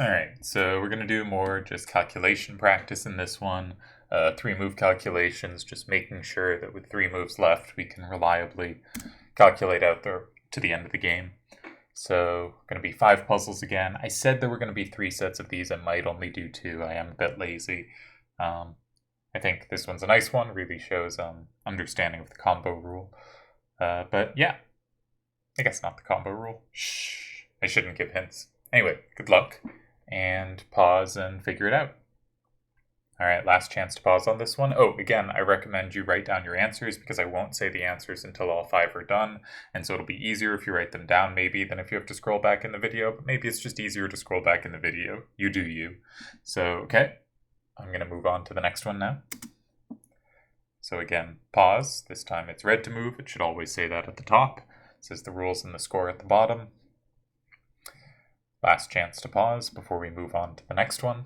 Alright, so we're going to do more just calculation practice in this one. 3-move calculations, just making sure that with 3 moves left, we can reliably calculate out to the end of the game. So, going to be 5 puzzles again. I said there were going to be 3 sets of these. I might only do 2. I am a bit lazy. I think this one's a nice one. Really shows understanding of the combo rule. But yeah, I guess not the combo rule. Shh, I shouldn't give hints. Anyway, good luck. And pause and figure it out. Alright, last chance to pause on this one. Oh, again, I recommend you write down your answers because I won't say the answers until all 5 are done, and so it'll be easier if you write them down maybe than if you have to scroll back in the video, but maybe it's just easier to scroll back in the video. You do you. So, okay, I'm going to move on to the next one now. So again, pause. This time it's red to move. It should always say that at the top. It says the rules and the score at the bottom. Last chance to pause before we move on to the next one.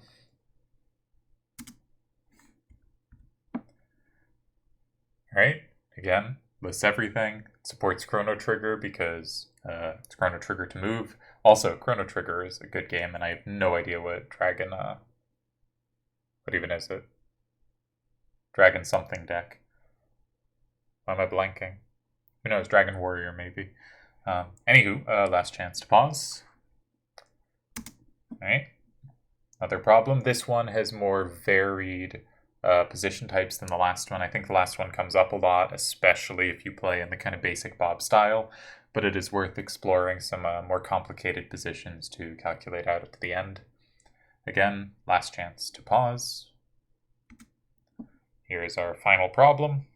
Alright, again, lists everything. It supports Chrono Trigger because it's Chrono Trigger to move. Also, Chrono Trigger is a good game, and I have no idea what Dragon, what even is it? Dragon something deck. Why am I blanking? Who knows, Dragon Warrior maybe. Anywho, last chance to pause. Alright, another problem. This one has more varied position types than the last one. I think the last one comes up a lot, especially if you play in the kind of basic Bob style, but it is worth exploring some more complicated positions to calculate out at the end. Again, last chance to pause. Here is our final problem.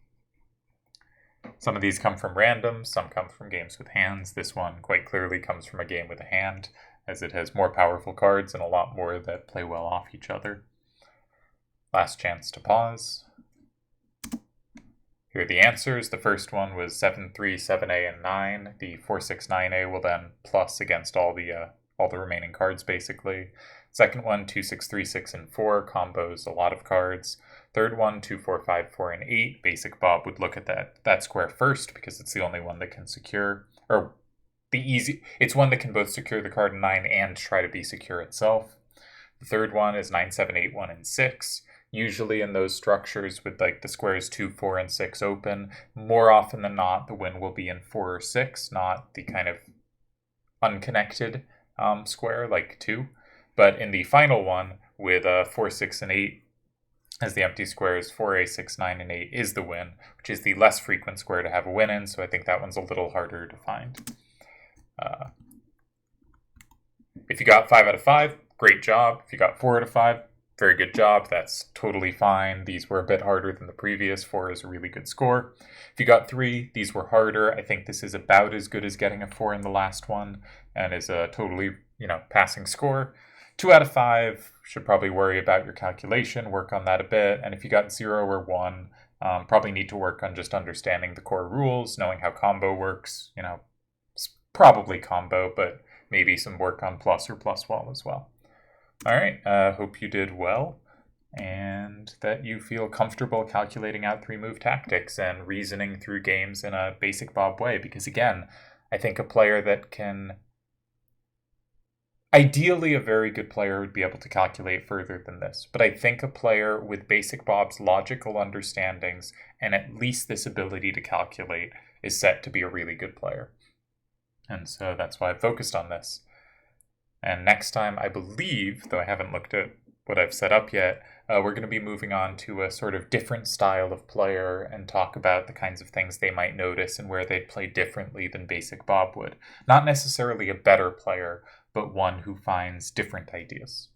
Some of these come from random, some come from games with hands. This one quite clearly comes from a game with a hand, as it has more powerful cards and a lot more that play well off each other. Last chance to pause. Here are the answers. The first one was 7, 3, 7A, and 9. The 4, 6, 9A will then plus against all the remaining cards, basically. Second one, 2, 6, 3, 6, and 4, combos a lot of cards. Third one, 2, 4, 5, 4, and 8. Basic Bob would look at that square first because it's the only one that can secure, or it's one that can both secure the card in 9 and try to be secure itself. The third one is 9, 7, 8, 1, and 6. Usually in those structures with like the squares 2, 4, and 6 open, more often than not, the win will be in 4 or 6, not the kind of unconnected square like 2. But in the final one, with 4, 6, and 8 as the empty squares, 4A, 6, 9, and 8 is the win, which is the less frequent square to have a win in, so I think that one's a little harder to find. If you got 5 out of 5, great job. If you got 4 out of 5, very good job. That's totally fine. These were a bit harder than the previous. 4 is a really good score. If you got 3, these were harder. I think this is about as good as getting a 4 in the last one and is a totally, passing score. 2 out of 5, should probably worry about your calculation, work on that a bit. And if you got 0 or 1, probably need to work on just understanding the core rules, knowing how combo works. It's probably combo, but maybe some work on plus or plus wall as well. All right, hope you did well and that you feel comfortable calculating out 3-move tactics and reasoning through games in a basic Bob way. Because again, I think a player that can... Ideally, a very good player would be able to calculate further than this. But I think a player with basic Bob's logical understandings and at least this ability to calculate is set to be a really good player. And so that's why I've focused on this. And next time, I believe, though I haven't looked at what I've set up yet, we're going to be moving on to a sort of different style of player and talk about the kinds of things they might notice and where they'd play differently than basic Bob would. Not necessarily a better player, but one who finds different ideas.